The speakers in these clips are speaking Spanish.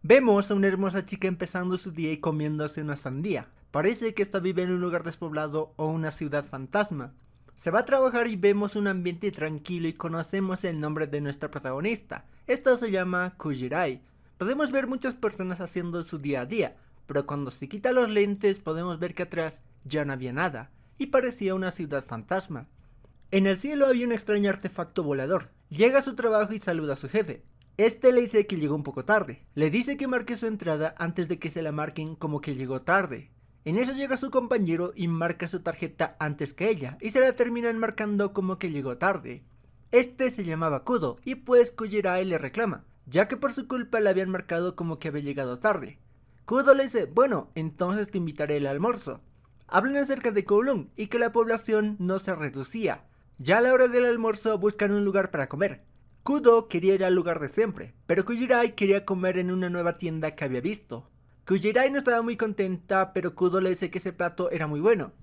Vemos a una hermosa chica empezando su día y comiéndose una sandía. Parece que esta vive en un lugar despoblado o una ciudad fantasma. Se va a trabajar y vemos un ambiente tranquilo y conocemos el nombre de nuestra protagonista. Esta se llama Kujirai. Podemos ver muchas personas haciendo su día a día, pero cuando se quita los lentes podemos ver que atrás ya no había nada, y parecía una ciudad fantasma. En el cielo hay un extraño artefacto volador. Llega a su trabajo y saluda a su jefe. Este le dice que llegó un poco tarde. Le dice que marque su entrada antes de que se la marquen como que llegó tarde. En eso llega su compañero y marca su tarjeta antes que ella, y se la terminan marcando como que llegó tarde. Este se llamaba Kudo, y pues Kujirai le reclama, ya que por su culpa le habían marcado como que había llegado tarde. Kudo le dice, bueno, entonces te invitaré al almuerzo. Hablan acerca de Kowloon y que la población no se reducía. Ya a la hora del almuerzo buscan un lugar para comer. Kudo quería ir al lugar de siempre, pero Kujirai quería comer en una nueva tienda que había visto. Kujirai no estaba muy contenta, pero Kudo le dice que ese plato era muy bueno.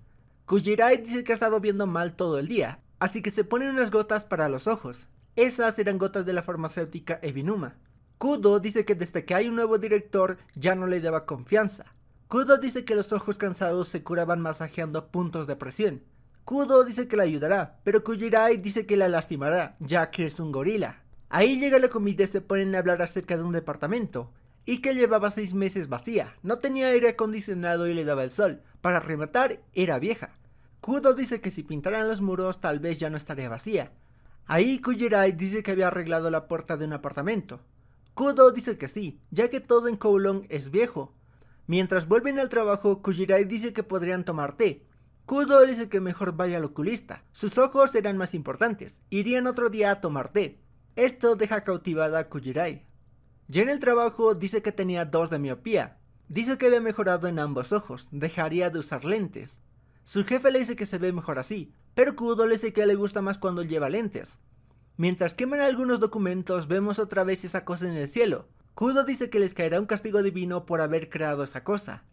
Kujirai dice que ha estado viendo mal todo el día, así que se ponen unas gotas para los ojos. Esas eran gotas de la farmacéutica Evinuma. Kudo dice que desde que hay un nuevo director ya no le daba confianza. Kudo dice que los ojos cansados se curaban masajeando puntos de presión. Kudo dice que la ayudará, pero Kujirai dice que la lastimará, ya que es un gorila. Ahí llega la comida y se ponen a hablar acerca de un departamento, y que llevaba 6 meses vacía, no tenía aire acondicionado y le daba el sol. Para rematar, era vieja. Kudo dice que si pintaran los muros tal vez ya no estaría vacía. Ahí Kujirai dice que había arreglado la puerta de un apartamento. Kudo dice que sí, ya que todo en Kowloon es viejo. Mientras vuelven al trabajo, Kujirai dice que podrían tomar té. Kudo dice que mejor vaya al oculista. Sus ojos eran más importantes. Irían otro día a tomar té. Esto deja cautivada a Kujirai. Ya en el trabajo dice que tenía 2 de miopía. Dice que había mejorado en ambos ojos. Dejaría de usar lentes. Su jefe le dice que se ve mejor así, pero Kudo le dice que le gusta más cuando lleva lentes. Mientras queman algunos documentos, vemos otra vez esa cosa en el cielo. Kudo dice que les caerá un castigo divino por haber creado esa cosa.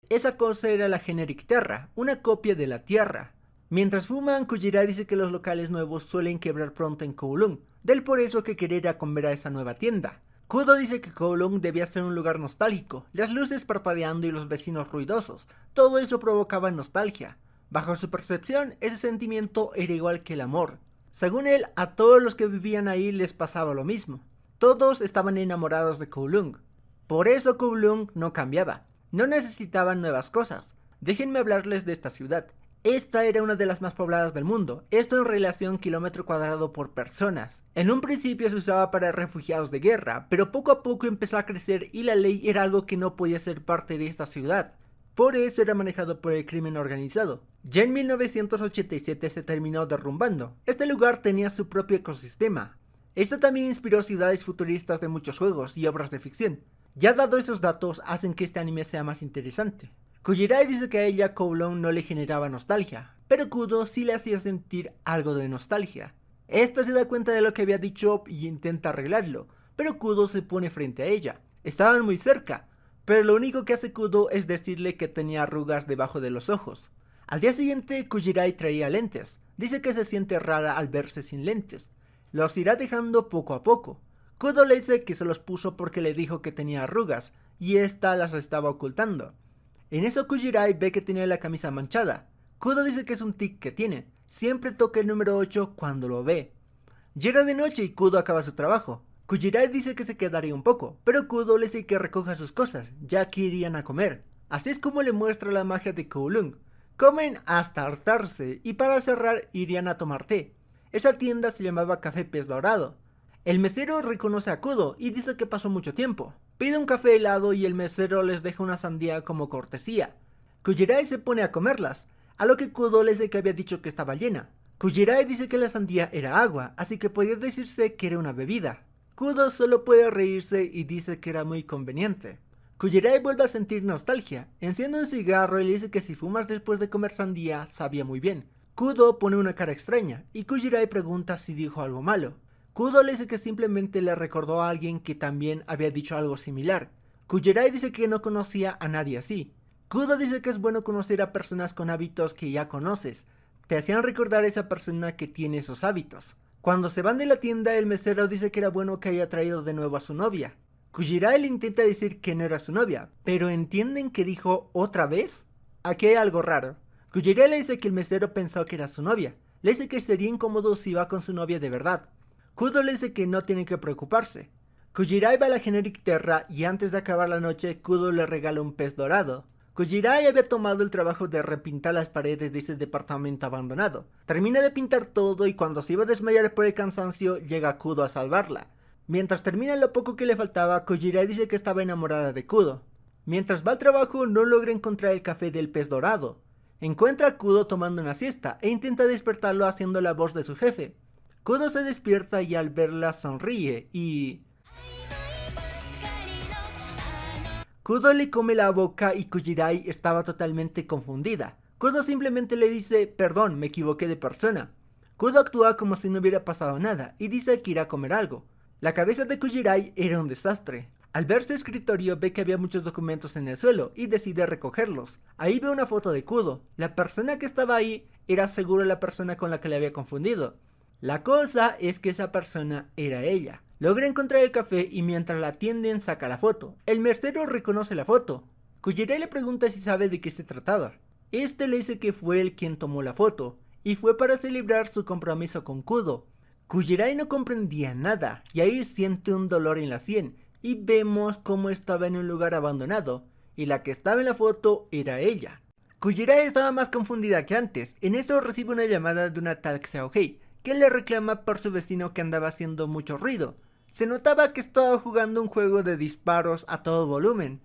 Esa cosa era la Generic Terra, una copia de la Tierra. Mientras fuman, Kujirai dice que los locales nuevos suelen quebrar pronto en Kowloon, del por eso que quería ir a comer a esa nueva tienda. Kudo dice que Kowloon debía ser un lugar nostálgico, las luces parpadeando y los vecinos ruidosos, todo eso provocaba nostalgia. Bajo su percepción, ese sentimiento era igual que el amor. Según él, a todos los que vivían ahí les pasaba lo mismo. Todos estaban enamorados de Kowloon. Por eso Kowloon no cambiaba. No necesitaban nuevas cosas. Déjenme hablarles de esta ciudad. Esta era una de las más pobladas del mundo, esto en relación kilómetro cuadrado por personas. En un principio se usaba para refugiados de guerra, pero poco a poco empezó a crecer y la ley era algo que no podía ser parte de esta ciudad. Por eso era manejado por el crimen organizado. Ya en 1987 se terminó derrumbando. Este lugar tenía su propio ecosistema. Esto también inspiró ciudades futuristas de muchos juegos y obras de ficción. Ya dado esos datos hacen que este anime sea más interesante. Kujirai dice que a ella Kowloon no le generaba nostalgia, pero Kudo sí le hacía sentir algo de nostalgia. Esta se da cuenta de lo que había dicho y intenta arreglarlo, pero Kudo se pone frente a ella. Estaban muy cerca, pero lo único que hace Kudo es decirle que tenía arrugas debajo de los ojos. Al día siguiente Kujirai traía lentes. Dice que se siente rara al verse sin lentes. Los irá dejando poco a poco. Kudo le dice que se los puso porque le dijo que tenía arrugas, y esta las estaba ocultando. En eso Kujirai ve que tiene la camisa manchada. Kudo dice que es un tic que tiene. Siempre toca el número 8 cuando lo ve. Llega de noche y Kudo acaba su trabajo. Kujirai dice que se quedaría un poco, pero Kudo le dice que recoja sus cosas, ya que irían a comer. Así es como le muestra la magia de Kowloon. Comen hasta hartarse y para cerrar irían a tomar té. Esa tienda se llamaba Café Pez Dorado. El mesero reconoce a Kudo y dice que pasó mucho tiempo. Pide un café helado y el mesero les deja una sandía como cortesía. Kujirai se pone a comerlas, a lo que Kudo le dice que había dicho que estaba llena. Kujirai dice que la sandía era agua, así que podía decirse que era una bebida. Kudo solo puede reírse y dice que era muy conveniente. Kujirai vuelve a sentir nostalgia, enciende un cigarro y le dice que si fumas después de comer sandía sabía muy bien. Kudo pone una cara extraña y Kujirai pregunta si dijo algo malo. Kudo le dice que simplemente le recordó a alguien que también había dicho algo similar. Kujirai dice que no conocía a nadie así. Kudo dice que es bueno conocer a personas con hábitos que ya conoces. Te hacían recordar a esa persona que tiene esos hábitos. Cuando se van de la tienda, el mesero dice que era bueno que haya traído de nuevo a su novia. Kujirai le intenta decir que no era su novia, pero ¿entienden que dijo otra vez? Aquí hay algo raro. Kujirai le dice que el mesero pensó que era su novia. Le dice que sería incómodo si va con su novia de verdad. Kudo le dice que no tiene que preocuparse. Kujirai va a la Generic Terra y antes de acabar la noche, Kudo le regala un pez dorado. Kujirai había tomado el trabajo de repintar las paredes de ese departamento abandonado. Termina de pintar todo y cuando se iba a desmayar por el cansancio, llega Kudo a salvarla. Mientras termina lo poco que le faltaba, Kujirai dice que estaba enamorada de Kudo. Mientras va al trabajo, no logra encontrar el café del pez dorado. Encuentra a Kudo tomando una siesta e intenta despertarlo haciendo la voz de su jefe. Kudo se despierta y al verla sonríe y... Kudo le come la boca y Kujirai estaba totalmente confundida. Kudo simplemente le dice, perdón, me equivoqué de persona. Kudo actúa como si no hubiera pasado nada y dice que irá a comer algo. La cabeza de Kujirai era un desastre. Al ver su escritorio ve que había muchos documentos en el suelo y decide recogerlos. Ahí ve una foto de Kudo. La persona que estaba ahí era seguro la persona con la que le había confundido. La cosa es que esa persona era ella. Logra encontrar el café y mientras la atienden saca la foto. El mesero reconoce la foto. Kujirai le pregunta si sabe de qué se trataba. Este le dice que fue él quien tomó la foto y fue para celebrar su compromiso con Kudo. Kujirai no comprendía nada y ahí siente un dolor en la sien y vemos cómo estaba en un lugar abandonado y la que estaba en la foto era ella. Kujirai estaba más confundida que antes. En eso recibe una llamada de una tal Xiaohei que le reclama por su vecino que andaba haciendo mucho ruido. Se notaba que estaba jugando un juego de disparos a todo volumen.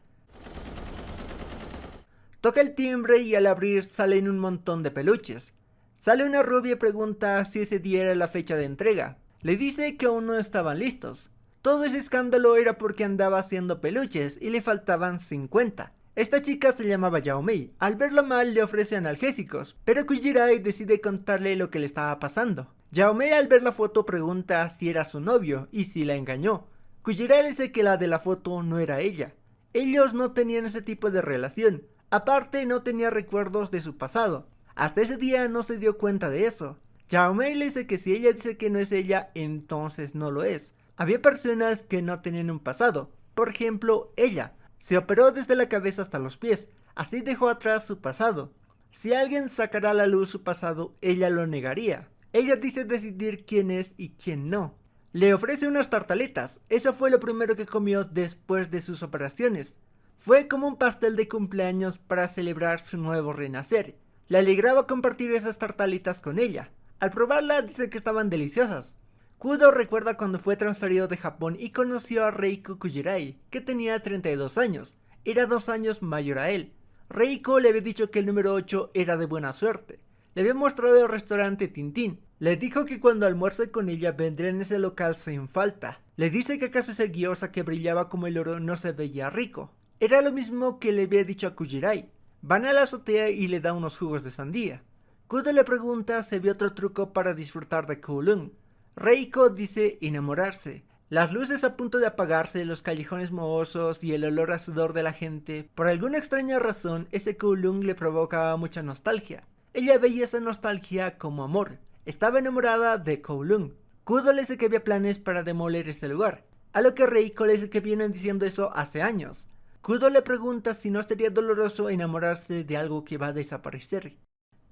Toca el timbre y al abrir salen un montón de peluches. Sale una rubia y pregunta si ese día era la fecha de entrega. Le dice que aún no estaban listos. Todo ese escándalo era porque andaba haciendo peluches y le faltaban 50. Esta chica se llamaba Yao Mei. Al verlo mal le ofrece analgésicos, pero Kujirai decide contarle lo que le estaba pasando. Yao Mei al ver la foto pregunta si era su novio y si la engañó. Kujirai le dice que la de la foto no era ella. Ellos no tenían ese tipo de relación. Aparte no tenía recuerdos de su pasado. Hasta ese día no se dio cuenta de eso. Yao Mei le dice que si ella dice que no es ella, entonces no lo es. Había personas que no tenían un pasado. Por ejemplo, ella. Se operó desde la cabeza hasta los pies. Así dejó atrás su pasado. Si alguien sacara a la luz su pasado, ella lo negaría. Ella dice decidir quién es y quién no. Le ofrece unas tartaletas. Eso fue lo primero que comió después de sus operaciones. Fue como un pastel de cumpleaños para celebrar su nuevo renacer. Le alegraba compartir esas tartalitas con ella. Al probarla dice que estaban deliciosas. Kudo recuerda cuando fue transferido de Japón y conoció a Reiko Kujirai, que tenía 32 años. Era 2 años mayor a él. Reiko le había dicho que el número 8 era de buena suerte. Le había mostrado el restaurante Tintín. Le dijo que cuando almuerce con ella vendría en ese local sin falta. Le dice que acaso ese gyoza que brillaba como el oro no se veía rico. Era lo mismo que le había dicho a Kujirai. Van a la azotea y le da unos jugos de sandía. Kudo le pregunta si había otro truco para disfrutar de Kowloon. Reiko dice enamorarse. Las luces a punto de apagarse, los callejones mohosos y el olor a sudor de la gente. Por alguna extraña razón, ese Kowloon le provocaba mucha nostalgia. Ella veía esa nostalgia como amor. Estaba enamorada de Kowloon. Kudo le dice que había planes para demoler ese lugar. A lo que Reiko le dice que vienen diciendo eso hace años. Kudo le pregunta si no sería doloroso enamorarse de algo que va a desaparecer.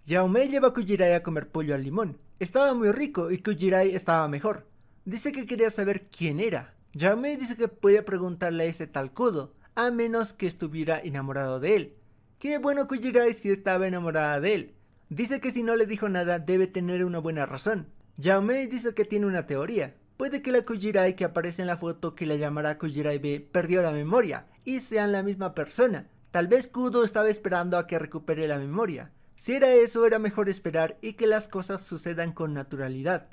Yao Mei lleva a Kujirai a comer pollo al limón. Estaba muy rico y Kujirai estaba mejor. Dice que quería saber quién era. Yao Mei dice que puede preguntarle a ese tal Kudo, a menos que estuviera enamorado de él. Qué bueno Kujirai si estaba enamorada de él. Dice que si no le dijo nada debe tener una buena razón. Yao Mei dice que tiene una teoría. Puede que la Kujirai que aparece en la foto que la llamará Kujirai B perdió la memoria y sean la misma persona. Tal vez Kudo estaba esperando a que recupere la memoria. Si era eso, era mejor esperar y que las cosas sucedan con naturalidad.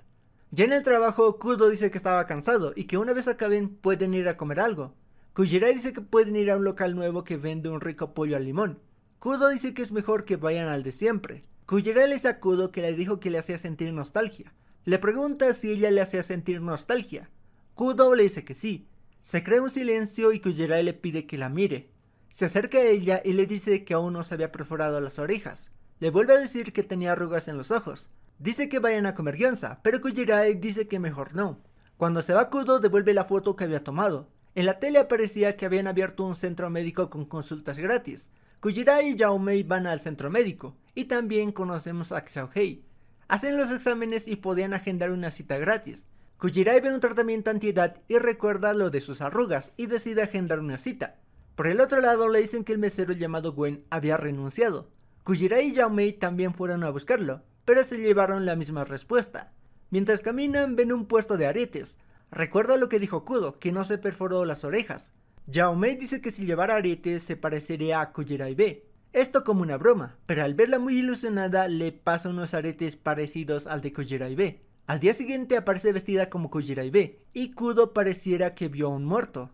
Ya en el trabajo, Kudo dice que estaba cansado y que una vez acaben pueden ir a comer algo. Kujirai dice que pueden ir a un local nuevo que vende un rico pollo al limón. Kudo dice que es mejor que vayan al de siempre. Kujirai le dice a Kudo que le dijo que le hacía sentir nostalgia. Le pregunta si ella le hacía sentir nostalgia. Kudo le dice que sí. Se crea un silencio y Kujirai le pide que la mire. Se acerca a ella y le dice que aún no se había perforado las orejas. Le vuelve a decir que tenía arrugas en los ojos. Dice que vayan a comer gyoza, pero Kujirai dice que mejor no. Cuando se va Kudo devuelve la foto que había tomado. En la tele aparecía que habían abierto un centro médico con consultas gratis. Kujirai y Yao Mei van al centro médico, y también conocemos a Xiaohei. Hacen los exámenes y podían agendar una cita gratis. Kujirai ve un tratamiento antiedad y recuerda lo de sus arrugas y decide agendar una cita. Por el otro lado le dicen que el mesero llamado Gwen había renunciado. Kujirai y Yao Mei también fueron a buscarlo, pero se llevaron la misma respuesta. Mientras caminan ven un puesto de aretes. Recuerda lo que dijo Kudo, que no se perforó las orejas. Yao Mei dice que si llevara aretes se parecería a Kujirai B. Esto como una broma, pero al verla muy ilusionada le pasa unos aretes parecidos al de Kujirai B. Al día siguiente aparece vestida como Kujirai B, y Kudo pareciera que vio a un muerto.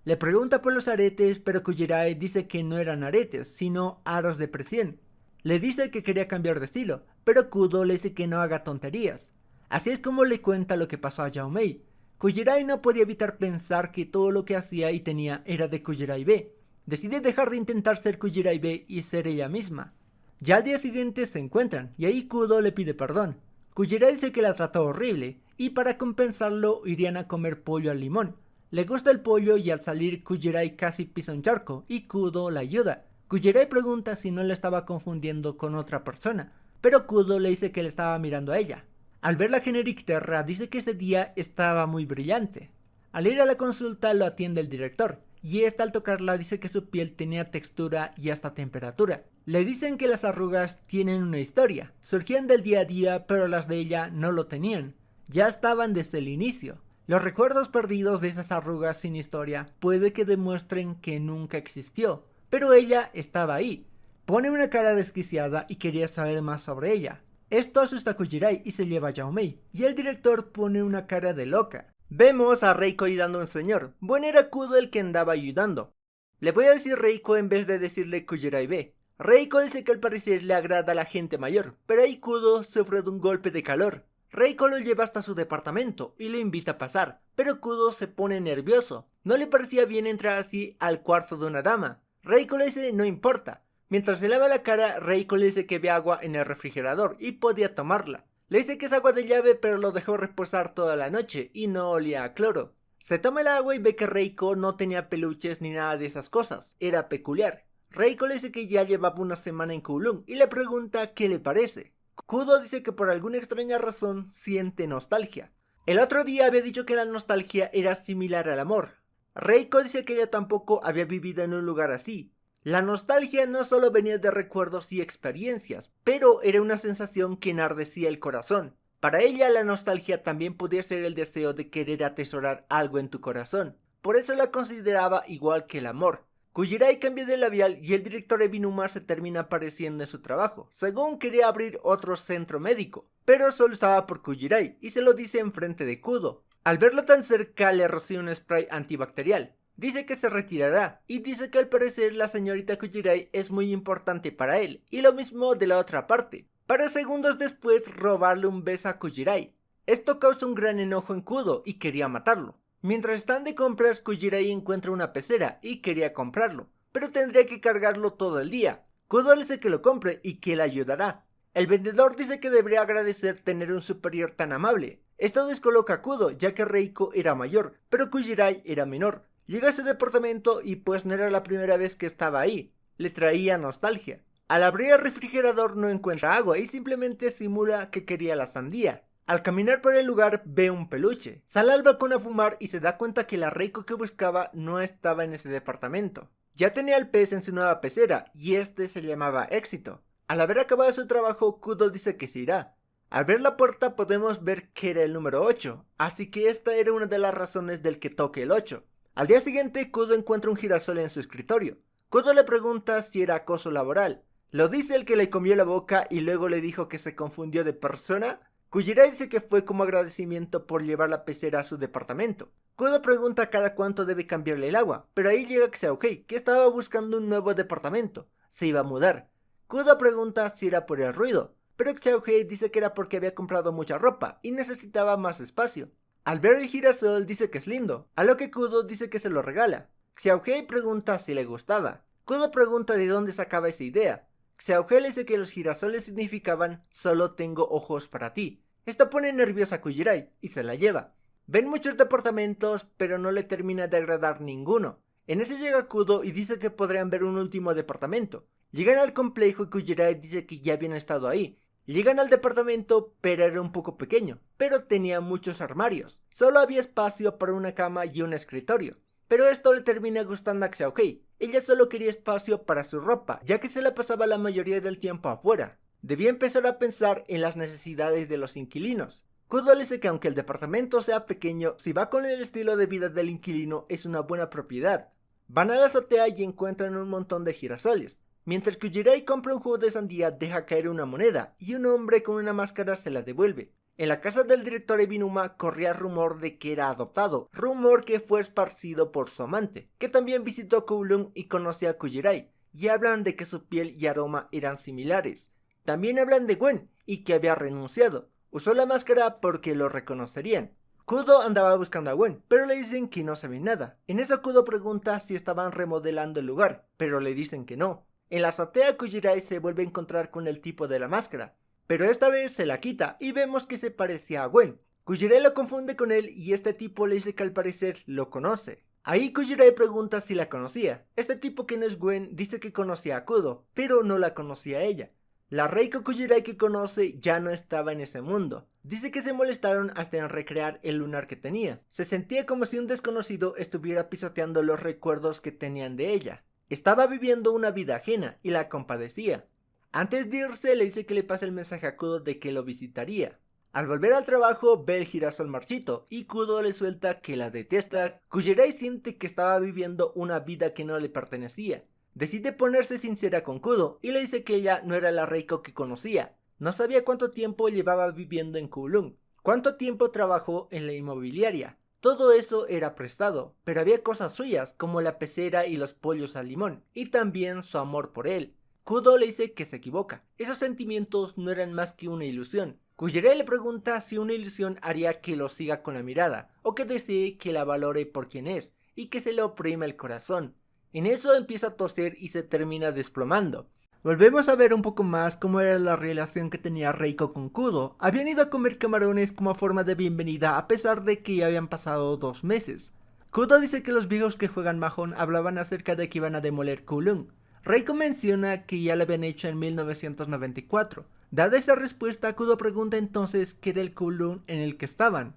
Le pregunta por los aretes, pero Kujirai dice que no eran aretes, sino aros de presión. Le dice que quería cambiar de estilo, pero Kudo le dice que no haga tonterías. Así es como le cuenta lo que pasó a Yao Mei. Kujirai no podía evitar pensar que todo lo que hacía y tenía era de Kujirai B. Decide dejar de intentar ser Kujirai B y ser ella misma. Ya al día siguiente se encuentran, y ahí Kudo le pide perdón. Kujirai dice que la trató horrible, y para compensarlo irían a comer pollo al limón. Le gusta el pollo y al salir Kujirai casi pisa un charco, y Kudo la ayuda. Kujirai pregunta si no le estaba confundiendo con otra persona, pero Kudo le dice que le estaba mirando a ella. Al ver la Generic Terra dice que ese día estaba muy brillante. Al ir a la consulta lo atiende el director, y esta al tocarla dice que su piel tenía textura y hasta temperatura. Le dicen que las arrugas tienen una historia, surgían del día a día pero las de ella no lo tenían, ya estaban desde el inicio. Los recuerdos perdidos de esas arrugas sin historia puede que demuestren que nunca existió, pero ella estaba ahí. Pone una cara desquiciada y quería saber más sobre ella. Esto asusta a Kujirai y se lleva a Yao Mei, y el director pone una cara de loca. Vemos a Reiko ayudando a un señor. Bueno, era Kudo el que andaba ayudando. Le voy a decir Reiko en vez de decirle Kujirai B. Reiko dice que al parecer le agrada a la gente mayor, pero ahí Kudo sufre de un golpe de calor. Reiko lo lleva hasta su departamento y le invita a pasar, pero Kudo se pone nervioso. No le parecía bien entrar así al cuarto de una dama. Reiko le dice no importa. Mientras se lava la cara, Reiko le dice que ve agua en el refrigerador y podía tomarla. Le dice que es agua de llave pero lo dejó reposar toda la noche y no olía a cloro. Se toma el agua y ve que Reiko no tenía peluches ni nada de esas cosas, era peculiar. Reiko le dice que ya llevaba una semana en Kowloon y le pregunta qué le parece. Kudo dice que por alguna extraña razón siente nostalgia. El otro día había dicho que la nostalgia era similar al amor. Reiko dice que ella tampoco había vivido en un lugar así. La nostalgia no solo venía de recuerdos y experiencias, pero era una sensación que enardecía el corazón. Para ella la nostalgia también podía ser el deseo de querer atesorar algo en tu corazón. Por eso la consideraba igual que el amor. Kujirai cambia de labial y el director Ebinuma se termina apareciendo en su trabajo. Según quería abrir otro centro médico, pero solo estaba por Kujirai y se lo dice enfrente de Kudo. Al verlo tan cerca le rocía un spray antibacterial. Dice que se retirará y dice que al parecer la señorita Kujirai es muy importante para él y lo mismo de la otra parte, para segundos después robarle un beso a Kujirai. Esto causa un gran enojo en Kudo y quería matarlo. Mientras están de compras, Kujirai encuentra una pecera y quería comprarlo, pero tendría que cargarlo todo el día. Kudo le dice que lo compre y que le ayudará. El vendedor dice que debería agradecer tener un superior tan amable. Esto descoloca a Kudo ya que Reiko era mayor, pero Kujirai era menor. Llega a su departamento y pues no era la primera vez que estaba ahí, le traía nostalgia. Al abrir el refrigerador no encuentra agua y simplemente simula que quería la sandía. Al caminar por el lugar ve un peluche, sale al balcón a fumar y se da cuenta que la Reiko que buscaba no estaba en ese departamento. Ya tenía el pez en su nueva pecera y este se llamaba Éxito. Al haber acabado su trabajo, Kudo dice que se irá. Al ver la puerta podemos ver que era el número 8, así que esta era una de las razones del que toque el 8. Al día siguiente, Kudo encuentra un girasol en su escritorio. Kudo le pregunta si era acoso laboral. Lo dice el que le comió la boca y luego le dijo que se confundió de persona. Kujirai dice que fue como agradecimiento por llevar la pecera a su departamento. Kudo pregunta cada cuánto debe cambiarle el agua, pero ahí llega Xiaohei, que estaba buscando un nuevo departamento. Se iba a mudar. Kudo pregunta si era por el ruido, pero Xiaohei dice que era porque había comprado mucha ropa y necesitaba más espacio. Al ver el girasol dice que es lindo, a lo que Kudo dice que se lo regala. Xiaohei pregunta si le gustaba. Kudo pregunta de dónde sacaba esa idea. Xiaohei le dice que los girasoles significaban solo tengo ojos para ti. Esto pone nerviosa a Kujirai y se la lleva. Ven muchos departamentos, pero no le termina de agradar ninguno. En ese llega Kudo y dice que podrían ver un último departamento. Llegan al complejo y Kujirai dice que ya habían estado ahí. Llegan al departamento, pero era un poco pequeño, pero tenía muchos armarios. Solo había espacio para una cama y un escritorio. Pero esto le termina gustando a Xiaohei. Ella solo quería espacio para su ropa, ya que se la pasaba la mayoría del tiempo afuera. Debía empezar a pensar en las necesidades de los inquilinos. Kudo le dice que aunque el departamento sea pequeño, si va con el estilo de vida del inquilino es una buena propiedad. Van a la azotea y encuentran un montón de girasoles. Mientras que Kujirai compra un jugo de sandía, deja caer una moneda y un hombre con una máscara se la devuelve. En la casa del director Ebinuma corría rumor de que era adoptado, rumor que fue esparcido por su amante, que también visitó Kowloon y conocía a Kujirai, y hablan de que su piel y aroma eran similares. También hablan de Gwen y que había renunciado. Usó la máscara porque lo reconocerían. Kudo andaba buscando a Gwen, pero le dicen que no saben nada. En eso Kudo pregunta si estaban remodelando el lugar, pero le dicen que no. En la azotea Kujirai se vuelve a encontrar con el tipo de la máscara, pero esta vez se la quita y vemos que se parecía a Gwen. Kujirai lo confunde con él y este tipo le dice que al parecer lo conoce. Ahí Kujirai pregunta si la conocía. Este tipo que no es Gwen dice que conocía a Kudo, pero no la conocía a ella. La Reiko Kujirai que conoce ya no estaba en ese mundo. Dice que se molestaron hasta en recrear el lunar que tenía. Se sentía como si un desconocido estuviera pisoteando los recuerdos que tenían de ella. Estaba viviendo una vida ajena y la compadecía. Antes de irse le dice que le pase el mensaje a Kudo de que lo visitaría. Al volver al trabajo ve el girasol marchito y Kudo le suelta que la detesta. Kujirai siente que estaba viviendo una vida que no le pertenecía. Decide ponerse sincera con Kudo y le dice que ella no era la Reiko que conocía. No sabía cuánto tiempo llevaba viviendo en Kowloon, cuánto tiempo trabajó en la inmobiliaria. Todo eso era prestado, pero había cosas suyas como la pecera y los pollos al limón, y también su amor por él. Kudo le dice que se equivoca, esos sentimientos no eran más que una ilusión. Kujirai le pregunta si una ilusión haría que lo siga con la mirada, o que desee que la valore por quien es, y que se le oprima el corazón. En eso empieza a toser y se termina desplomando. Volvemos a ver un poco más cómo era la relación que tenía Reiko con Kudo. Habían ido a comer camarones como forma de bienvenida a pesar de que ya habían pasado 2 meses. Kudo dice que los viejos que juegan Mahjong hablaban acerca de que iban a demoler Kowloon. Reiko menciona que ya lo habían hecho en 1994. Dada esa respuesta, Kudo pregunta entonces qué era el Kowloon en el que estaban.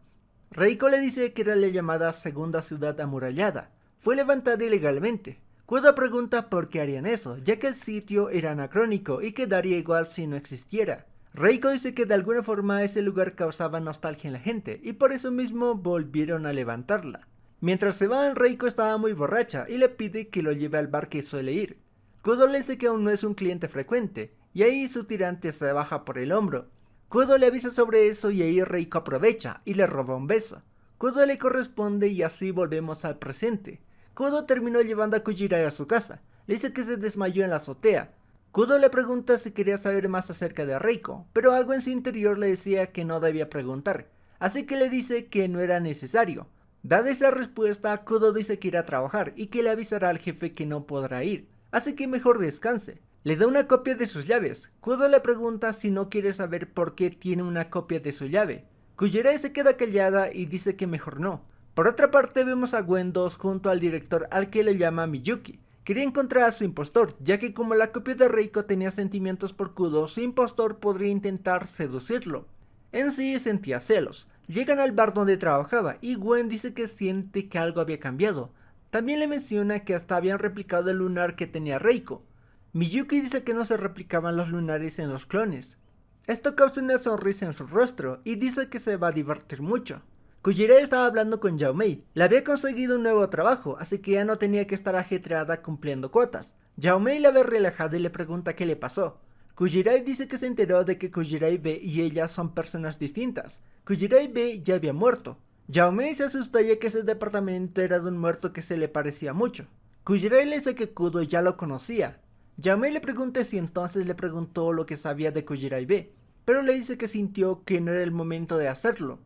Reiko le dice que era la llamada segunda ciudad amurallada. Fue levantada ilegalmente. Kudo pregunta por qué harían eso, ya que el sitio era anacrónico y quedaría igual si no existiera. Reiko dice que de alguna forma ese lugar causaba nostalgia en la gente y por eso mismo volvieron a levantarla. Mientras se van, Reiko estaba muy borracha y le pide que lo lleve al bar que suele ir. Kudo le dice que aún no es un cliente frecuente y ahí su tirante se baja por el hombro. Kudo le avisa sobre eso y ahí Reiko aprovecha y le roba un beso. Kudo le corresponde y así volvemos al presente. Kudo terminó llevando a Kujirai a su casa. Le dice que se desmayó en la azotea. Kudo le pregunta si quería saber más acerca de Reiko, pero algo en su interior le decía que no debía preguntar, así que le dice que no era necesario. Dada esa respuesta, Kudo dice que irá a trabajar y que le avisará al jefe que no podrá ir, así que mejor descanse. Le da una copia de sus llaves. Kudo le pregunta si no quiere saber por qué tiene una copia de su llave. Kujirai se queda callada y dice que mejor no. Por otra parte vemos a Gwen 2 junto al director al que le llama Miyuki. Quería encontrar a su impostor, ya que como la copia de Reiko tenía sentimientos por Kudo, su impostor podría intentar seducirlo. En sí sentía celos. Llegan al bar donde trabajaba y Gwen dice que siente que algo había cambiado. También le menciona que hasta habían replicado el lunar que tenía Reiko. Miyuki dice que no se replicaban los lunares en los clones. Esto causa una sonrisa en su rostro y dice que se va a divertir mucho. Kujirai estaba hablando con Yao Mei. Le había conseguido un nuevo trabajo, así que ya no tenía que estar ajetreada cumpliendo cuotas. Yao Mei la ve relajada y le pregunta qué le pasó. Kujirai dice que se enteró de que Kujirai B y ella son personas distintas. Kujirai B ya había muerto. Yao Mei se asusta ya que ese departamento era de un muerto que se le parecía mucho. Kujirai le dice que Kudo ya lo conocía. Yao Mei le pregunta si entonces le preguntó lo que sabía de Kujirai B, pero le dice que sintió que no era el momento de hacerlo.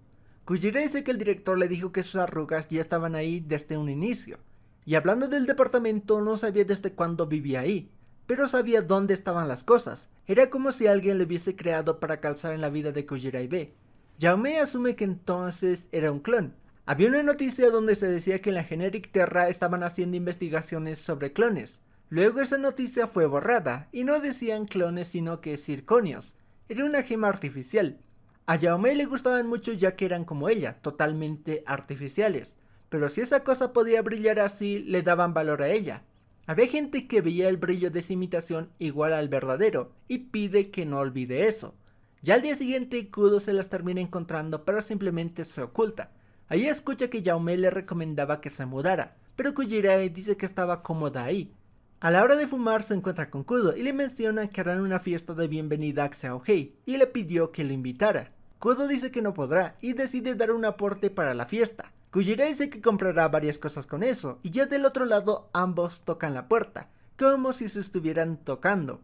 Kujirai dice que el director le dijo que sus arrugas ya estaban ahí desde un inicio. Y hablando del departamento, no sabía desde cuándo vivía ahí, pero sabía dónde estaban las cosas. Era como si alguien lo hubiese creado para calzar en la vida de Kujirai B. Yao Mei asume que entonces era un clon. Había una noticia donde se decía que en la Generic Terra estaban haciendo investigaciones sobre clones. Luego esa noticia fue borrada, y no decían clones sino que circonios. Era una gema artificial. A Yaomei le gustaban mucho ya que eran como ella, totalmente artificiales. Pero si esa cosa podía brillar así, le daban valor a ella. Había gente que veía el brillo de esa imitación igual al verdadero, y pide que no olvide eso. Ya al día siguiente Kudo se las termina encontrando, pero simplemente se oculta. Ahí escucha que Yaomei le recomendaba que se mudara, pero Kujirai dice que estaba cómoda ahí. A la hora de fumar se encuentra con Kudo y le menciona que harán una fiesta de bienvenida a Xiaohei y le pidió que lo invitara. Kudo dice que no podrá y decide dar un aporte para la fiesta. Kujirai dice que comprará varias cosas con eso y ya del otro lado ambos tocan la puerta, como si se estuvieran tocando.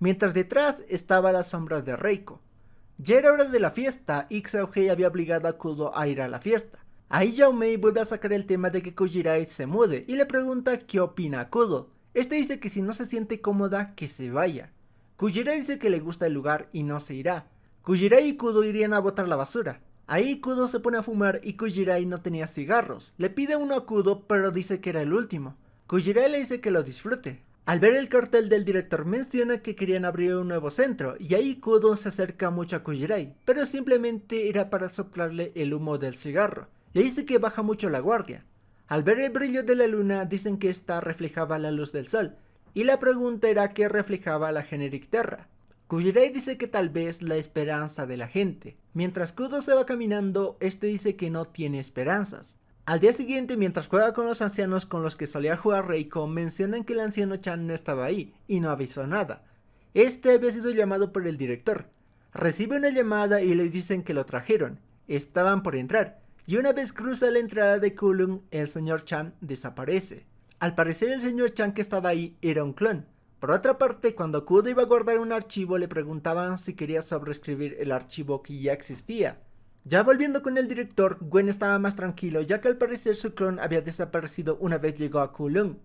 Mientras detrás estaba la sombra de Reiko. Ya era hora de la fiesta y Xiaohei había obligado a Kudo a ir a la fiesta. Ahí Yaomei vuelve a sacar el tema de que Kujirai se mude y le pregunta qué opina Kudo. Este dice que si no se siente cómoda, que se vaya. Kujirai dice que le gusta el lugar y no se irá. Kujirai y Kudo irían a botar la basura. Ahí Kudo se pone a fumar y Kujirai no tenía cigarros. Le pide uno a Kudo pero dice que era el último. Kujirai le dice que lo disfrute. Al ver el cartel del director menciona que querían abrir un nuevo centro y ahí Kudo se acerca mucho a Kujirai, pero simplemente era para soplarle el humo del cigarro. Le dice que baja mucho la guardia. Al ver el brillo de la luna dicen que esta reflejaba la luz del sol, y la pregunta era qué reflejaba la Generic Terra. Kujirai dice que tal vez la esperanza de la gente. Mientras Kudo se va caminando, este dice que no tiene esperanzas. Al día siguiente, mientras juega con los ancianos con los que solía jugar Reiko, mencionan que el anciano Chan no estaba ahí, y no avisó nada. Este había sido llamado por el director. Recibe una llamada y le dicen que lo trajeron. Estaban por entrar. Y una vez cruza la entrada de Kulun, el señor Chan desaparece. Al parecer el señor Chan que estaba ahí era un clon. Por otra parte, cuando Kudo iba a guardar un archivo le preguntaban si quería sobreescribir el archivo que ya existía. Ya volviendo con el director, Gwen estaba más tranquilo ya que al parecer su clon había desaparecido una vez llegó a Kulun.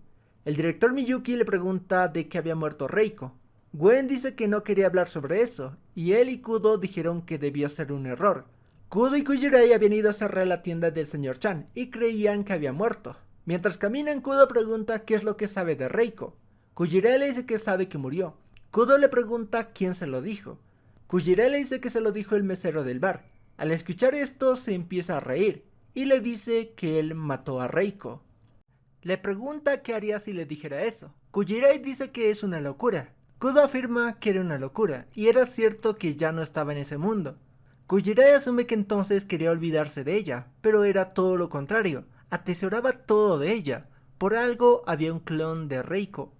El director Miyuki le pregunta de qué había muerto Reiko. Gwen dice que no quería hablar sobre eso, y él y Kudo dijeron que debió ser un error. Kudo y Kujirai habían ido a cerrar la tienda del señor Chan y creían que había muerto. Mientras caminan, Kudo pregunta qué es lo que sabe de Reiko. Kujirai le dice que sabe que murió. Kudo le pregunta quién se lo dijo. Kujirai le dice que se lo dijo el mesero del bar. Al escuchar esto se empieza a reír y le dice que él mató a Reiko. Le pregunta qué haría si le dijera eso. Kujirai dice que es una locura. Kudo afirma que era una locura y era cierto que ya no estaba en ese mundo. Kujirai asume que entonces quería olvidarse de ella, pero era todo lo contrario, atesoraba todo de ella, por algo había un clon de Reiko.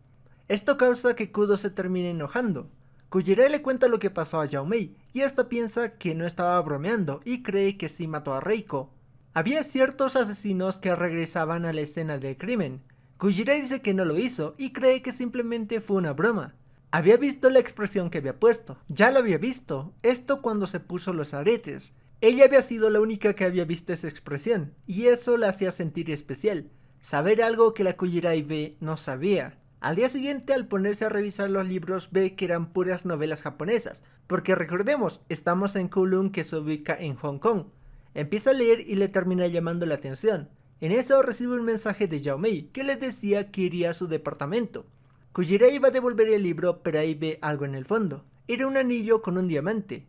Esto causa que Kudo se termine enojando. Kujirai le cuenta lo que pasó a Yaomei, y esta piensa que no estaba bromeando y cree que sí mató a Reiko. Había ciertos asesinos que regresaban a la escena del crimen. Kujirai dice que no lo hizo y cree que simplemente fue una broma. Había visto la expresión que había puesto, ya lo había visto, esto cuando se puso los aretes. Ella había sido la única que había visto esa expresión, y eso la hacía sentir especial. Saber algo que la Kujirai ve no sabía. Al día siguiente, al ponerse a revisar los libros, ve que eran puras novelas japonesas, porque recordemos, estamos en Kowloon que se ubica en Hong Kong. Empieza a leer y le termina llamando la atención. En eso recibe un mensaje de Yaomei que le decía que iría a su departamento. Kujirai iba a devolver el libro, pero ahí ve algo en el fondo. Era un anillo con un diamante.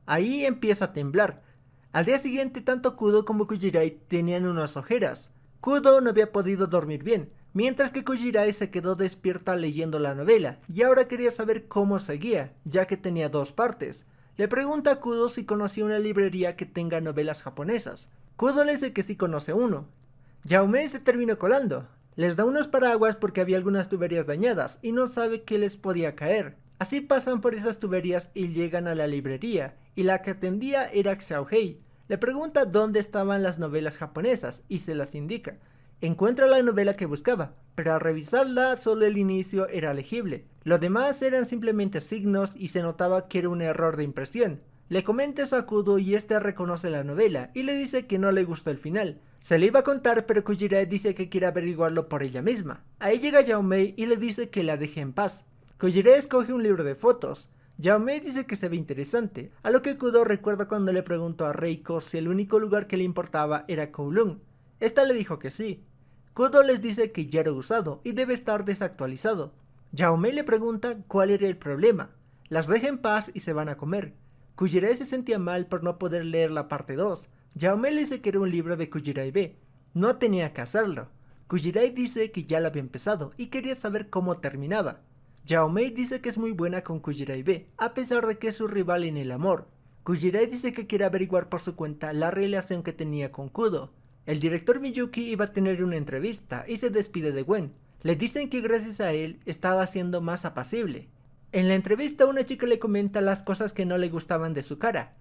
Ahí empieza a temblar. Al día siguiente, tanto Kudo como Kujirai tenían unas ojeras. Kudo no había podido dormir bien, mientras que Kujirai se quedó despierta leyendo la novela, y ahora quería saber cómo seguía, ya que tenía dos partes. Le pregunta a Kudo si conocía una librería que tenga novelas japonesas. Kudo le dice que sí conoce uno. Yaomei se terminó colando. Les da unos paraguas porque había algunas tuberías dañadas y no sabe qué les podía caer. Así pasan por esas tuberías y llegan a la librería, y la que atendía era Xiaohei. Le pregunta dónde estaban las novelas japonesas y se las indica. Encuentra la novela que buscaba, pero al revisarla solo el inicio era legible. Los demás eran simplemente signos y se notaba que era un error de impresión. Le comenta eso a Kudo y este reconoce la novela y le dice que no le gustó el final. Se le iba a contar, pero Kujirai dice que quiere averiguarlo por ella misma. Ahí llega Yaomei y le dice que la deje en paz. Kujirai escoge un libro de fotos. Yaomei dice que se ve interesante, a lo que Kudo recuerda cuando le preguntó a Reiko si el único lugar que le importaba era Kowloon. Esta le dijo que sí. Kudo les dice que ya era usado y debe estar desactualizado. Yaomei le pregunta cuál era el problema. Las deja en paz y se van a comer. Kujirai se sentía mal por no poder leer la parte 2. Yaomei le dice que era un libro de Kujirai B. No tenía que hacerlo. Kujirai dice que ya lo había empezado y quería saber cómo terminaba. Yaomei dice que es muy buena con Kujirai B, a pesar de que es su rival en el amor. Kujirai dice que quiere averiguar por su cuenta la relación que tenía con Kudo. El director Miyuki iba a tener una entrevista y se despide de Gwen. Le dicen que gracias a él estaba siendo más apacible. En la entrevista una chica le comenta las cosas que no le gustaban de su cara.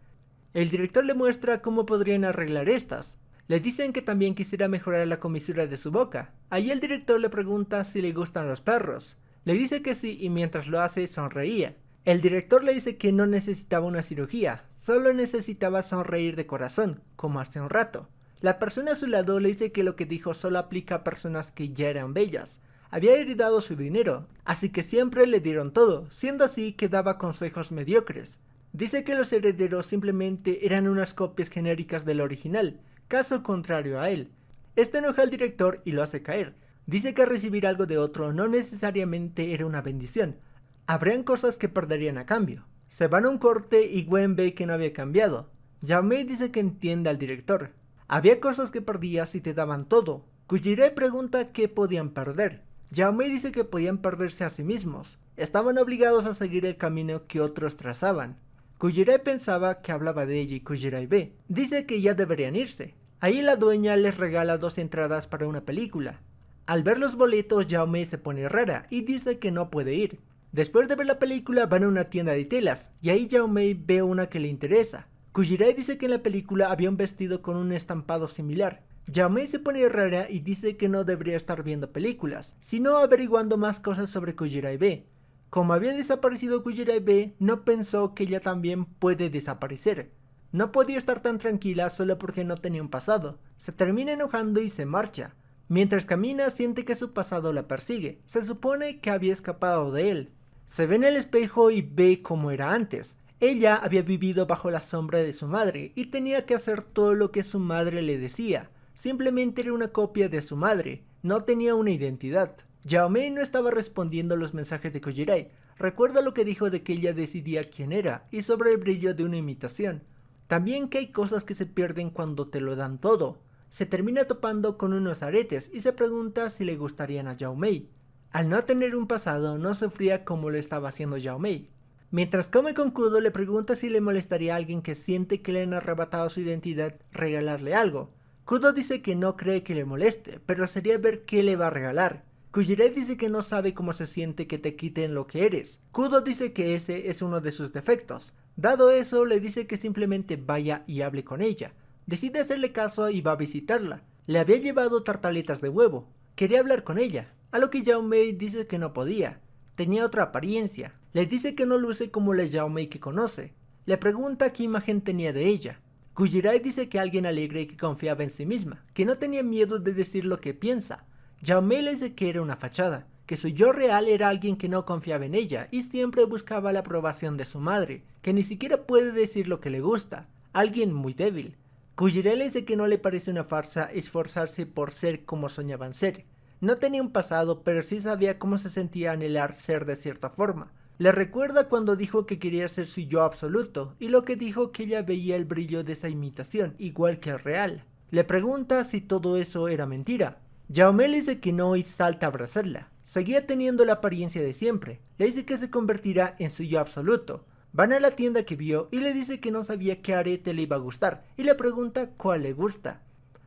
El director le muestra cómo podrían arreglar estas. Le dicen que también quisiera mejorar la comisura de su boca. Ahí el director le pregunta si le gustan los perros. Le dice que sí y mientras lo hace sonreía. El director le dice que no necesitaba una cirugía, solo necesitaba sonreír de corazón, como hace un rato. La persona a su lado le dice que lo que dijo solo aplica a personas que ya eran bellas. Había heredado su dinero, así que siempre le dieron todo, siendo así que daba consejos mediocres. Dice que los herederos simplemente eran unas copias genéricas del original, caso contrario a él. Esto enoja al director y lo hace caer. Dice que recibir algo de otro no necesariamente era una bendición. Habrían cosas que perderían a cambio. Se van a un corte y Gwen ve que no había cambiado. Yaomei dice que entiende al director. Había cosas que perdías si te daban todo. Kujirai pregunta qué podían perder. Yaomei dice que podían perderse a sí mismos. Estaban obligados a seguir el camino que otros trazaban. Kujirai pensaba que hablaba de ella y Kujirai B. Dice que ya deberían irse. Ahí la dueña les regala 2 entradas para una película. Al ver los boletos, Yaomei se pone rara y dice que no puede ir. Después de ver la película van a una tienda de telas y ahí Yaomei ve una que le interesa. Kujirai dice que en la película había un vestido con un estampado similar. Yaomei se pone rara y dice que no debería estar viendo películas, sino averiguando más cosas sobre Kujirai B. Como había desaparecido Kujirai B, no pensó que ella también puede desaparecer. No podía estar tan tranquila solo porque no tenía un pasado. Se termina enojando y se marcha. Mientras camina siente que su pasado la persigue. Se supone que había escapado de él. Se ve en el espejo y ve cómo era antes. Ella había vivido bajo la sombra de su madre y tenía que hacer todo lo que su madre le decía. Simplemente era una copia de su madre. No tenía una identidad. Yaomei no estaba respondiendo los mensajes de Kujirai. Recuerda lo que dijo de que ella decidía quién era y sobre el brillo de una imitación. También que hay cosas que se pierden cuando te lo dan todo. Se termina topando con unos aretes y se pregunta si le gustarían a Yaomei. Al no tener un pasado, no sufría como lo estaba haciendo Yaomei. Mientras come con Kudo le pregunta si le molestaría a alguien que siente que le han arrebatado su identidad regalarle algo. Kudo dice que no cree que le moleste, pero sería ver qué le va a regalar. Kujirai dice que no sabe cómo se siente que te quiten lo que eres. Kudo dice que ese es uno de sus defectos. Dado eso, le dice que simplemente vaya y hable con ella. Decide hacerle caso y va a visitarla. Le había llevado tartaletas de huevo. Quería hablar con ella, a lo que Yaomei dice que no podía. Tenía otra apariencia. Le dice que no luce como la Yaomei que conoce. Le pregunta qué imagen tenía de ella. Kujirai dice que alguien alegre y que confiaba en sí misma, que no tenía miedo de decir lo que piensa. Yaomei le dice que era una fachada, que su yo real era alguien que no confiaba en ella y siempre buscaba la aprobación de su madre, que ni siquiera puede decir lo que le gusta, alguien muy débil. Kujirai le dice que no le parece una farsa esforzarse por ser como soñaban ser. No tenía un pasado, pero sí sabía cómo se sentía anhelar ser de cierta forma. Le recuerda cuando dijo que quería ser su yo absoluto, y lo que dijo que ella veía el brillo de esa imitación, igual que el real. Le pregunta si todo eso era mentira. Yaomei le dice que no y salta a abrazarla. Seguía teniendo la apariencia de siempre. Le dice que se convertirá en su yo absoluto. Van a la tienda que vio y le dice que no sabía qué arete le iba a gustar y le pregunta cuál le gusta.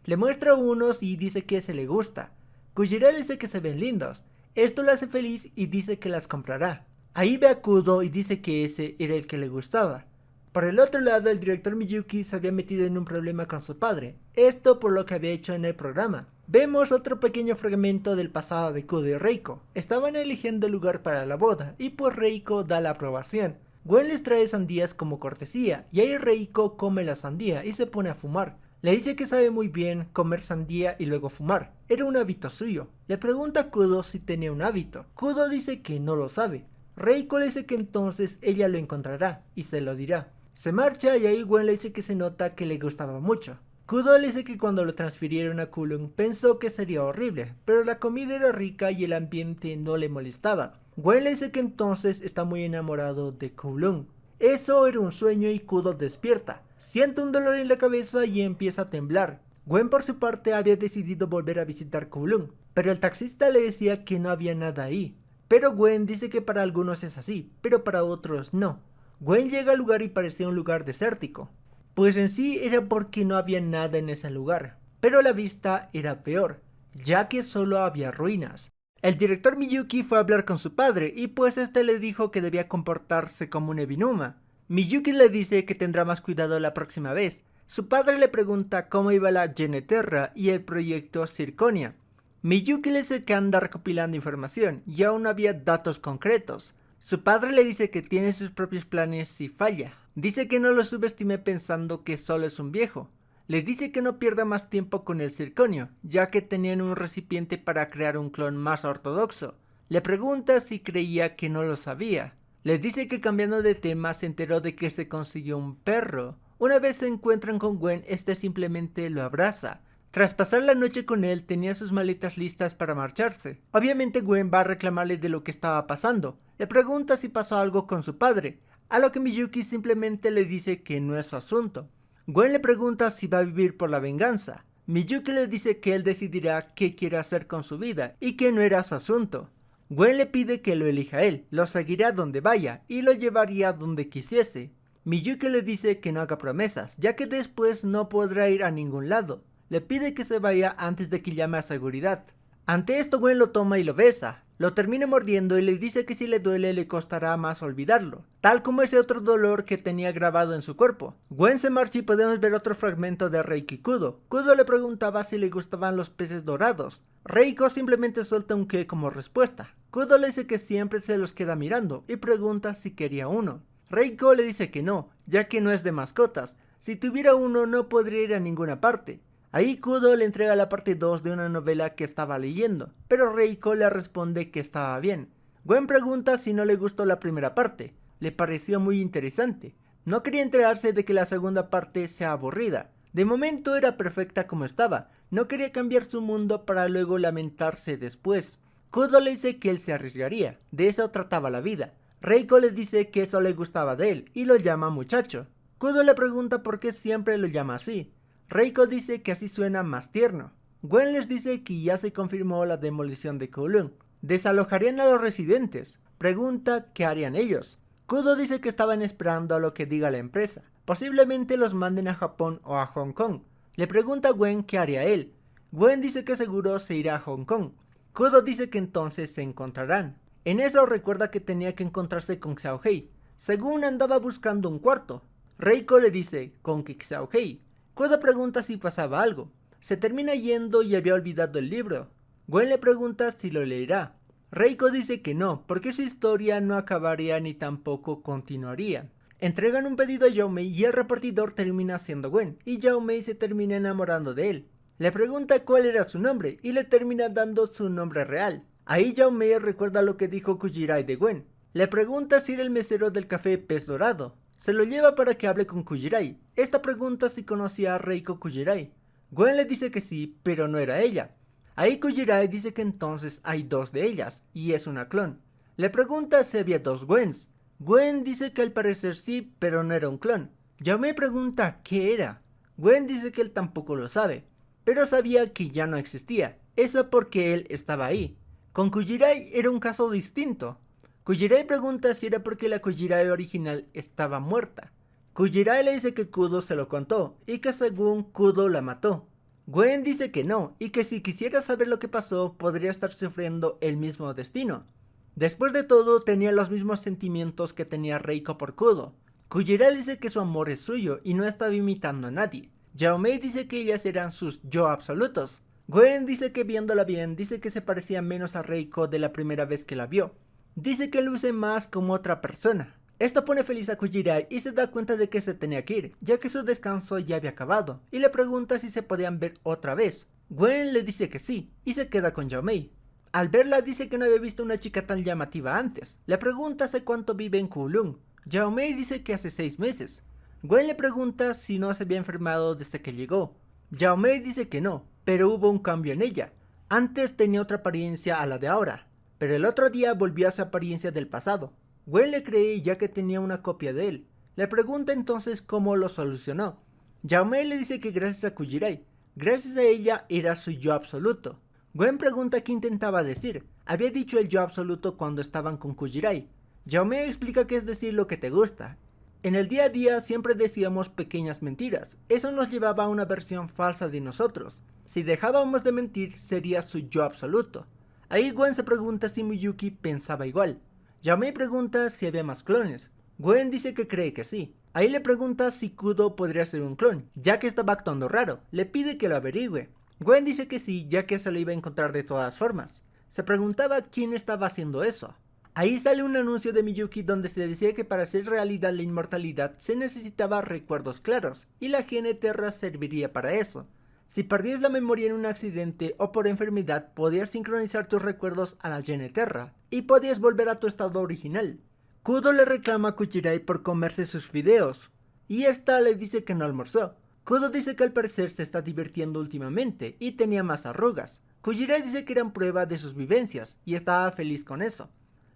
Le muestra unos y dice que ese le gusta. Kujirai le dice que se ven lindos. Esto le hace feliz y dice que las comprará. Ahí ve a Kudo y dice que ese era el que le gustaba. Por el otro lado, el director Miyuki se había metido en un problema con su padre, esto por lo que había hecho en el programa. Vemos otro pequeño fragmento del pasado de Kudo y Reiko. Estaban eligiendo el lugar para la boda, y pues Reiko da la aprobación. Gwen les trae sandías como cortesía, y ahí Reiko come la sandía y se pone a fumar. Le dice que sabe muy bien comer sandía y luego fumar. Era un hábito suyo. Le pregunta a Kudo si tenía un hábito. Kudo dice que no lo sabe. Reiko le dice que entonces ella lo encontrará y se lo dirá. Se marcha y ahí Gwen le dice que se nota que le gustaba mucho. Kudo le dice que cuando lo transfirieron a Kowloon pensó que sería horrible, pero la comida era rica y el ambiente no le molestaba. Gwen le dice que entonces está muy enamorado de Kowloon. Eso era un sueño y Kudo despierta. Siente un dolor en la cabeza y empieza a temblar. Gwen por su parte había decidido volver a visitar Kowloon, pero el taxista le decía que no había nada ahí. Pero Gwen dice que para algunos es así, pero para otros no. Gwen llega al lugar y parecía un lugar desértico. Pues en sí era porque no había nada en ese lugar, pero la vista era peor, ya que solo había ruinas. El director Miyuki fue a hablar con su padre y pues este le dijo que debía comportarse como un Ebinuma. Miyuki le dice que tendrá más cuidado la próxima vez. Su padre le pregunta cómo iba la Geneterra y el proyecto Zirconia. Miyuki le dice que anda recopilando información y aún no había datos concretos. Su padre le dice que tiene sus propios planes si falla. Dice que no lo subestime pensando que solo es un viejo. Le dice que no pierda más tiempo con el circonio, ya que tenían un recipiente para crear un clon más ortodoxo. Le pregunta si creía que no lo sabía. Le dice que cambiando de tema se enteró de que se consiguió un perro. Una vez se encuentran con Gwen, este simplemente lo abraza. Tras pasar la noche con él, tenía sus maletas listas para marcharse. Obviamente Gwen va a reclamarle de lo que estaba pasando. Le pregunta si pasó algo con su padre, a lo que Miyuki simplemente le dice que no es su asunto. Gwen le pregunta si va a vivir por la venganza. Miyuki le dice que él decidirá qué quiere hacer con su vida y que no era su asunto. Gwen le pide que lo elija él, lo seguirá donde vaya y lo llevaría donde quisiese. Miyuki le dice que no haga promesas, ya que después no podrá ir a ningún lado. Le pide que se vaya antes de que llame a seguridad. Ante esto Gwen lo toma y lo besa. Lo termina mordiendo y le dice que si le duele le costará más olvidarlo, tal como ese otro dolor que tenía grabado en su cuerpo. Gwen se marcha y podemos ver otro fragmento de Reiko y Kudo. Kudo le preguntaba si le gustaban los peces dorados. Reiko simplemente suelta un "¿qué?" como respuesta. Kudo le dice que siempre se los queda mirando y pregunta si quería uno. Reiko le dice que no, ya que no es de mascotas. Si tuviera uno no podría ir a ninguna parte. Ahí Kudo le entrega la parte 2 de una novela que estaba leyendo, pero Reiko le responde que estaba bien. Gwen pregunta si no le gustó la primera parte, le pareció muy interesante. No quería enterarse de que la segunda parte sea aburrida. De momento era perfecta como estaba, no quería cambiar su mundo para luego lamentarse después. Kudo le dice que él se arriesgaría, de eso trataba la vida. Reiko le dice que eso le gustaba de él y lo llama muchacho. Kudo le pregunta por qué siempre lo llama así. Reiko dice que así suena más tierno. Gwen les dice que ya se confirmó la demolición de Kowloon. Desalojarían a los residentes. Pregunta qué harían ellos. Kudo dice que estaban esperando a lo que diga la empresa. Posiblemente los manden a Japón o a Hong Kong. Le pregunta a Gwen qué haría él. Gwen dice que seguro se irá a Hong Kong. Kudo dice que entonces se encontrarán. En eso recuerda que tenía que encontrarse con Xiaohei. Según andaba buscando un cuarto. Reiko le dice con que Xiaohei. Kudo pregunta si pasaba algo. Se termina yendo y había olvidado el libro. Gwen le pregunta si lo leerá. Reiko dice que no, porque su historia no acabaría ni tampoco continuaría. Entregan un pedido a Yaomei y el repartidor termina siendo Gwen, y Yaomei se termina enamorando de él. Le pregunta cuál era su nombre y le termina dando su nombre real. Ahí Yaomei recuerda lo que dijo Kujirai de Gwen. Le pregunta si era el mesero del café Pez Dorado. Se lo lleva para que hable con Kujirai. Esta pregunta si conocía a Reiko Kujirai. Gwen le dice que sí, pero no era ella. Ahí Kujirai dice que entonces hay dos de ellas, y es una clon. Le pregunta si había dos Gwens. Gwen dice que al parecer sí, pero no era un clon. Yaomei pregunta qué era. Gwen dice que él tampoco lo sabe, pero sabía que ya no existía. Eso porque él estaba ahí. Con Kujirai era un caso distinto. Kujirai pregunta si era porque la Kujirai original estaba muerta. Kujirai le dice que Kudo se lo contó y que según Kudo la mató. Gwen dice que no y que si quisiera saber lo que pasó podría estar sufriendo el mismo destino. Después de todo tenía los mismos sentimientos que tenía Reiko por Kudo. Kujirai dice que su amor es suyo y no estaba imitando a nadie. Yaomei dice que ellas eran sus yo absolutos. Gwen dice que viéndola bien dice que se parecía menos a Reiko de la primera vez que la vio. Dice que luce más como otra persona. Esto pone feliz a Kujirai y se da cuenta de que se tenía que ir, ya que su descanso ya había acabado, y le pregunta si se podían ver otra vez. Gwen le dice que sí, y se queda con Yaomei. Al verla dice que no había visto una chica tan llamativa antes. Le pregunta hace cuánto vive en Kowloon. Yao Mei dice que hace 6 meses. Gwen le pregunta si no se había enfermado desde que llegó. Yao Mei dice que no, pero hubo un cambio en ella. Antes tenía otra apariencia a la de ahora, pero el otro día volvió a su apariencia del pasado. Gwen le cree ya que tenía una copia de él. Le pregunta entonces cómo lo solucionó. Yao Mei le dice que gracias a Kujirai. Gracias a ella era su yo absoluto. Gwen pregunta qué intentaba decir. Había dicho el yo absoluto cuando estaban con Kujirai. Yao Mei explica que es decir lo que te gusta. En el día a día siempre decíamos pequeñas mentiras. Eso nos llevaba a una versión falsa de nosotros. Si dejábamos de mentir sería su yo absoluto. Ahí Gwen se pregunta si Miyuki pensaba igual. Yao Mei pregunta si había más clones. Gwen dice que cree que sí. Ahí le pregunta si Kudo podría ser un clon, ya que estaba actuando raro. Le pide que lo averigüe. Gwen dice que sí, ya que se lo iba a encontrar de todas formas. Se preguntaba quién estaba haciendo eso. Ahí sale un anuncio de Miyuki donde se decía que para hacer realidad la inmortalidad se necesitaba recuerdos claros, y la Gene Terra serviría para eso. Si perdías la memoria en un accidente o por enfermedad, podías sincronizar tus recuerdos a la Gene Terra, y podías volver a tu estado original. Kudo le reclama a Kujirai por comerse sus fideos, y esta le dice que no almorzó. Kudo dice que al parecer se está divirtiendo últimamente y tenía más arrugas. Kujirai dice que eran prueba de sus vivencias y estaba feliz con eso.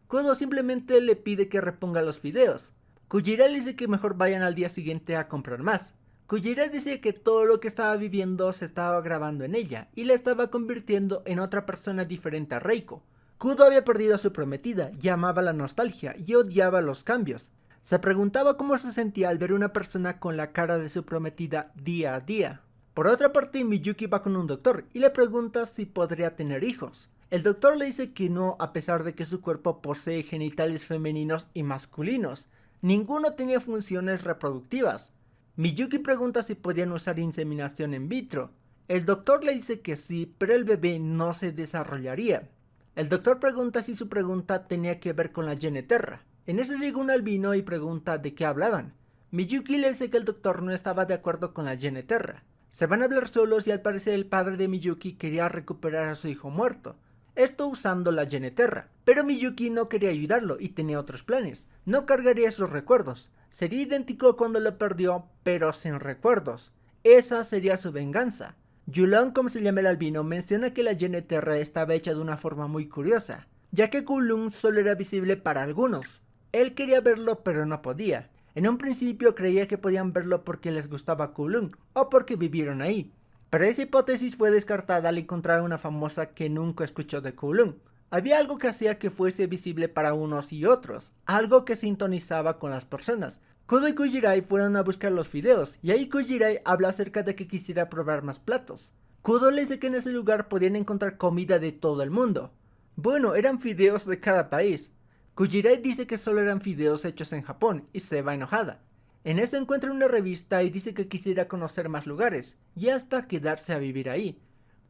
Kudo simplemente le pide que reponga los fideos. Kujirai dice que mejor vayan al día siguiente a comprar más. Kujirai dice que todo lo que estaba viviendo se estaba grabando en ella y la estaba convirtiendo en otra persona diferente a Reiko. Kudo había perdido a su prometida y amaba la nostalgia y odiaba los cambios. Se preguntaba cómo se sentía al ver una persona con la cara de su prometida día a día. Por otra parte, Miyuki va con un doctor y le pregunta si podría tener hijos. El doctor le dice que no, a pesar de que su cuerpo posee genitales femeninos y masculinos. Ninguno tenía funciones reproductivas. Miyuki pregunta si podían usar inseminación in vitro. El doctor le dice que sí, pero el bebé no se desarrollaría. El doctor pregunta si su pregunta tenía que ver con la Gene Terra. En eso llega un albino y pregunta de qué hablaban. Miyuki le dice que el doctor no estaba de acuerdo con la Gene Terra. Se van a hablar solos y al parecer el padre de Miyuki quería recuperar a su hijo muerto. Esto usando la Gene Terra, pero Miyuki no quería ayudarlo y tenía otros planes. No cargaría sus recuerdos. Sería idéntico cuando lo perdió, pero sin recuerdos. Esa sería su venganza. Yulon, como se llama el albino, menciona que la Gene Terra estaba hecha de una forma muy curiosa, ya que Kowloon solo era visible para algunos. Él quería verlo pero no podía. En un principio creía que podían verlo porque les gustaba Kowloon o porque vivieron ahí, pero esa hipótesis fue descartada al encontrar una famosa que nunca escuchó de Kowloon. Había algo que hacía que fuese visible para unos y otros, algo que sintonizaba con las personas. Kudo y Kujirai fueron a buscar los fideos, y ahí Kujirai habla acerca de que quisiera probar más platos. Kudo le dice que en ese lugar podían encontrar comida de todo el mundo. Bueno, eran fideos de cada país. Kujirai dice que solo eran fideos hechos en Japón, y se va enojada. En eso encuentra una revista y dice que quisiera conocer más lugares, y hasta quedarse a vivir ahí.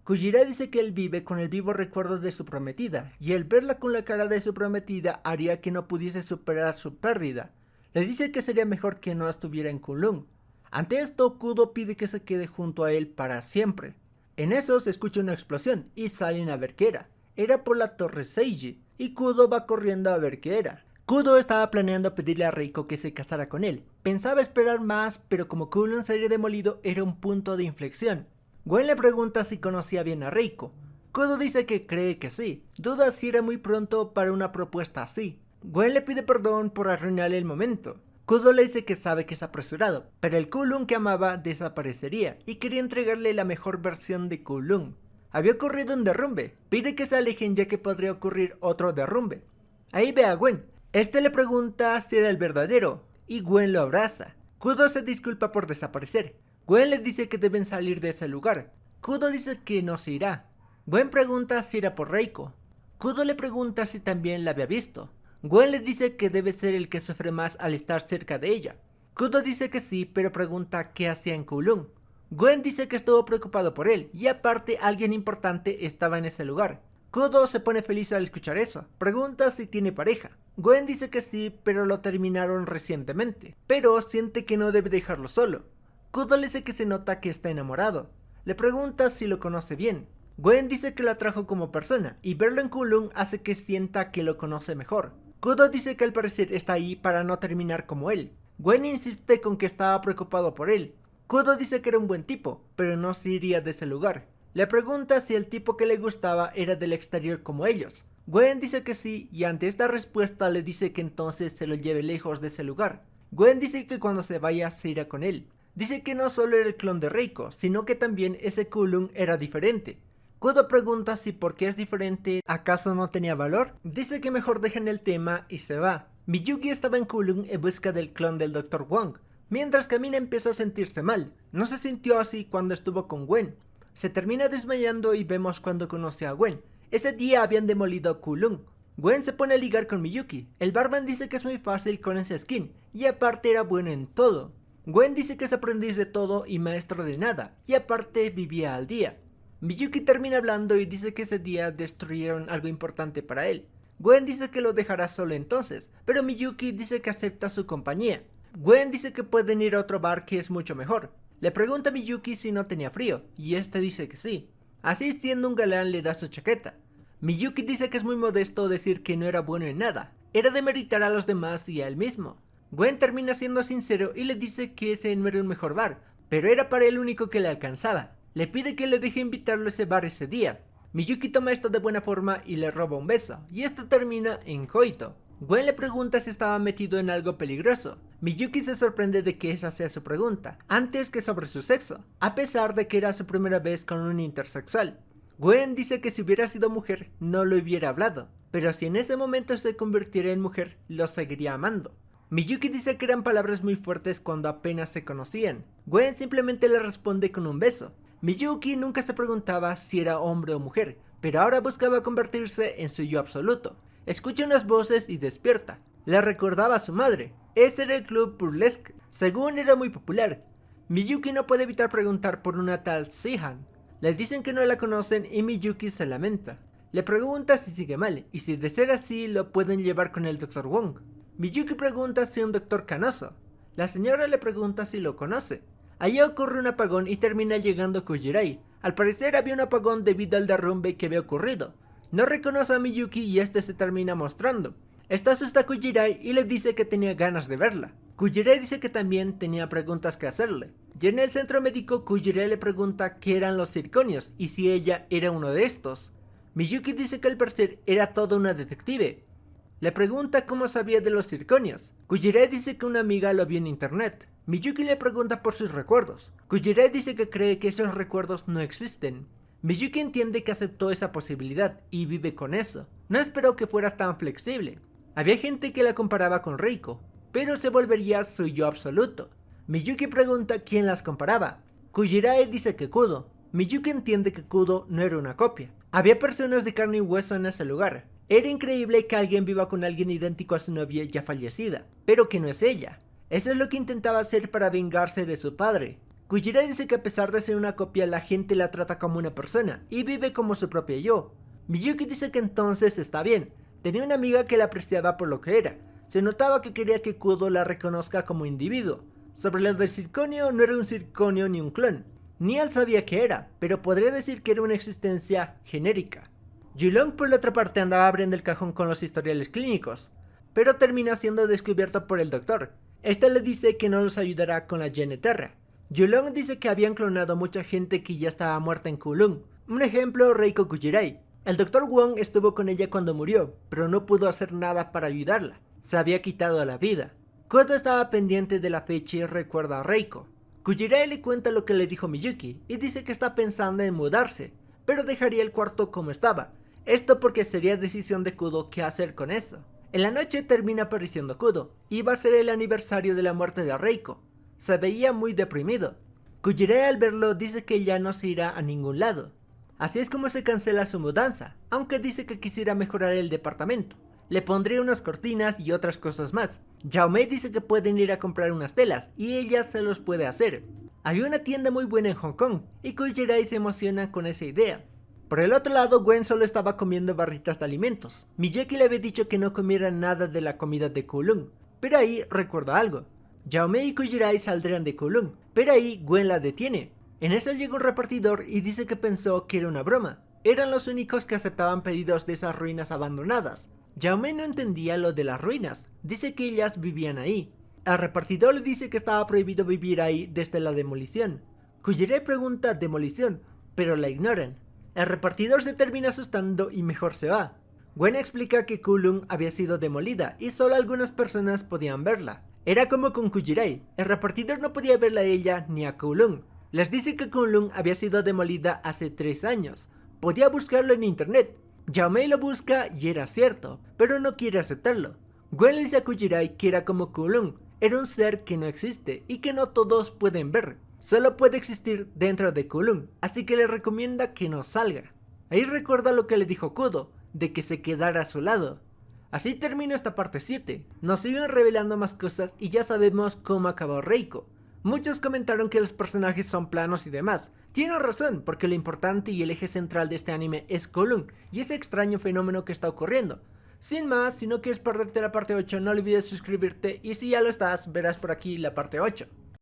Kujirai dice que él vive con el vivo recuerdo de su prometida, y el verla con la cara de su prometida haría que no pudiese superar su pérdida. Le dice que sería mejor que no estuviera en Kowloon. Ante esto, Kudo pide que se quede junto a él para siempre. En eso se escucha una explosión y salen a ver qué era. Era por la torre Seiji, y Kudo va corriendo a ver qué era. Kudo estaba planeando pedirle a Reiko que se casara con él. Pensaba esperar más, pero como Kowloon sería demolido, era un punto de inflexión. Gwen le pregunta si conocía bien a Reiko. Kudo dice que cree que sí. Duda si era muy pronto para una propuesta así. Gwen le pide perdón por arruinarle el momento. Kudo le dice que sabe que es apresurado, pero el Kowloon que amaba desaparecería y quería entregarle la mejor versión de Kowloon. Había ocurrido un derrumbe, pide que se alejen ya que podría ocurrir otro derrumbe. Ahí ve a Gwen. Este le pregunta si era el verdadero, y Gwen lo abraza. Kudo se disculpa por desaparecer. Gwen le dice que deben salir de ese lugar. Kudo dice que no se irá. Gwen pregunta si era por Reiko. Kudo le pregunta si también la había visto. Gwen le dice que debe ser el que sufre más al estar cerca de ella. Kudo dice que sí, pero pregunta qué hacía en Kowloon. Gwen dice que estuvo preocupado por él, y aparte alguien importante estaba en ese lugar. Kudo se pone feliz al escuchar eso. Pregunta si tiene pareja. Gwen dice que sí, pero lo terminaron recientemente. Pero siente que no debe dejarlo solo. Kudo le dice que se nota que está enamorado. Le pregunta si lo conoce bien. Gwen dice que lo atrajo como persona y verlo en K'un-Lun hace que sienta que lo conoce mejor. Kudo dice que al parecer está ahí para no terminar como él. Gwen insiste con que estaba preocupado por él. Kudo dice que era un buen tipo, pero no se iría de ese lugar. Le pregunta si el tipo que le gustaba era del exterior como ellos. Gwen dice que sí y ante esta respuesta le dice que entonces se lo lleve lejos de ese lugar. Gwen dice que cuando se vaya se irá con él. Dice que no solo era el clon de Reiko, sino que también ese K'un-Lun era diferente. Kudo pregunta si por qué es diferente, ¿acaso no tenía valor? Dice que mejor dejen el tema y se va. Miyuki estaba en K'un-Lun en busca del clon del Dr. Wong. Mientras camina empieza a sentirse mal. No se sintió así cuando estuvo con Gwen. Se termina desmayando y vemos cuando conoce a Gwen. Ese día habían demolido K'un-Lun. Gwen se pone a ligar con Miyuki. El barman dice que es muy fácil con ese skin y aparte era bueno en todo. Gwen dice que es aprendiz de todo y maestro de nada y aparte vivía al día. Miyuki termina hablando y dice que ese día destruyeron algo importante para él. Gwen dice que lo dejará solo entonces, pero Miyuki dice que acepta su compañía. Gwen dice que pueden ir a otro bar que es mucho mejor. Le pregunta a Miyuki si no tenía frío, y este dice que sí. Así siendo un galán le da su chaqueta. Miyuki dice que es muy modesto decir que no era bueno en nada, era demeritar a los demás y a él mismo. Gwen termina siendo sincero y le dice que ese no era un mejor bar, pero era para el único que le alcanzaba. Le pide que le deje invitarlo a ese bar ese día. Miyuki toma esto de buena forma y le roba un beso, y esto termina en coito. Gwen le pregunta si estaba metido en algo peligroso. Miyuki se sorprende de que esa sea su pregunta, antes que sobre su sexo, a pesar de que era su primera vez con un intersexual. Gwen dice que si hubiera sido mujer no lo hubiera hablado, pero si en ese momento se convirtiera en mujer, lo seguiría amando. Miyuki dice que eran palabras muy fuertes cuando apenas se conocían. Gwen simplemente le responde con un beso. Miyuki nunca se preguntaba si era hombre o mujer, pero ahora buscaba convertirse en su yo absoluto. Escucha unas voces y despierta. Le recordaba a su madre. Ese era el club burlesque. Según era muy popular. Miyuki no puede evitar preguntar por una tal Sihan. Le dicen que no la conocen y Miyuki se lamenta. Le pregunta si sigue mal y si de ser así lo pueden llevar con el Dr. Wong. Miyuki pregunta si es un doctor canoso. La señora le pregunta si lo conoce. Allí ocurre un apagón y termina llegando Kujirai. Al parecer había un apagón debido al derrumbe que había ocurrido. No reconoce a Miyuki y este se termina mostrando. Esta asusta a Kujirai y le dice que tenía ganas de verla. Kujirai dice que también tenía preguntas que hacerle. Ya en el centro médico, Kujirai le pregunta qué eran los circonios y si ella era uno de estos. Miyuki dice que al parecer era toda una detective. Le pregunta cómo sabía de los circonios. Kujirai dice que una amiga lo vio en internet. Miyuki le pregunta por sus recuerdos. Kujirai dice que cree que esos recuerdos no existen. Miyuki entiende que aceptó esa posibilidad y vive con eso. No esperó que fuera tan flexible. Había gente que la comparaba con Reiko, pero se volvería su yo absoluto. Miyuki pregunta quién las comparaba. Kujirai dice que Kudo. Miyuki entiende que Kudo no era una copia. Había personas de carne y hueso en ese lugar. Era increíble que alguien viva con alguien idéntico a su novia ya fallecida, pero que no es ella. Eso es lo que intentaba hacer para vengarse de su padre. Kujirai dice que a pesar de ser una copia, la gente la trata como una persona y vive como su propia yo. Miyuki dice que entonces está bien. Tenía una amiga que la apreciaba por lo que era. Se notaba que quería que Kudo la reconozca como individuo. Sobre lo del circonio, no era un circonio ni un clon. Ni él sabía qué era, pero podría decir que era una existencia genérica. Yulong por la otra parte andaba abriendo el cajón con los historiales clínicos, pero termina siendo descubierto por el doctor. Este le dice que no los ayudará con la Gene Terra. Yulong dice que habían clonado a mucha gente que ya estaba muerta en K'un-Lun. Un ejemplo, Reiko Kujirai. El Dr. Wong estuvo con ella cuando murió, pero no pudo hacer nada para ayudarla. Se había quitado la vida. Kudo estaba pendiente de la fecha y recuerda a Reiko. Kujirai le cuenta lo que le dijo Miyuki y dice que está pensando en mudarse, pero dejaría el cuarto como estaba. Esto porque sería decisión de Kudo qué hacer con eso. En la noche termina apareciendo Kudo, y va a ser el aniversario de la muerte de Reiko. Se veía muy deprimido. Kujirai al verlo dice que ya no se irá a ningún lado. Así es como se cancela su mudanza, aunque dice que quisiera mejorar el departamento. Le pondría unas cortinas y otras cosas más. Yao Mei dice que pueden ir a comprar unas telas, y ella se los puede hacer. Había una tienda muy buena en Hong Kong, y Kujirai se emociona con esa idea. Por el otro lado, Gwen solo estaba comiendo barritas de alimentos. Miyuki le había dicho que no comiera nada de la comida de K'un-Lun, pero ahí recuerda algo. Yao Mei y Kujirai saldrán de K'un-Lun, pero ahí Gwen la detiene. En eso llegó un repartidor y dice que pensó que era una broma. Eran los únicos que aceptaban pedidos de esas ruinas abandonadas. Jaume no entendía lo de las ruinas, dice que ellas vivían ahí. El repartidor le dice que estaba prohibido vivir ahí desde la demolición. Kujirei pregunta demolición, pero la ignoran. El repartidor se termina asustando y mejor se va. Gwen explica que Kowloon había sido demolida y solo algunas personas podían verla. Era como con Kujirei, el repartidor no podía verla a ella ni a Kowloon. Les dice que Kowloon había sido demolida hace 3 años. Podía buscarlo en internet. Jaume lo busca y era cierto, pero no quiere aceptarlo. Gwen le dice a Kujirei que era como Kowloon, era un ser que no existe y que no todos pueden ver. Solo puede existir dentro de Kowloon, así que le recomienda que no salga. Ahí recuerda lo que le dijo Kudo, de que se quedara a su lado. Así termina esta parte 7. Nos siguen revelando más cosas y ya sabemos cómo acabó Reiko. Muchos comentaron que los personajes son planos y demás. Tienen razón, porque lo importante y el eje central de este anime es Kowloon y ese extraño fenómeno que está ocurriendo. Sin más, si no quieres perderte la parte 8, no olvides suscribirte y si ya lo estás, verás por aquí la parte 8.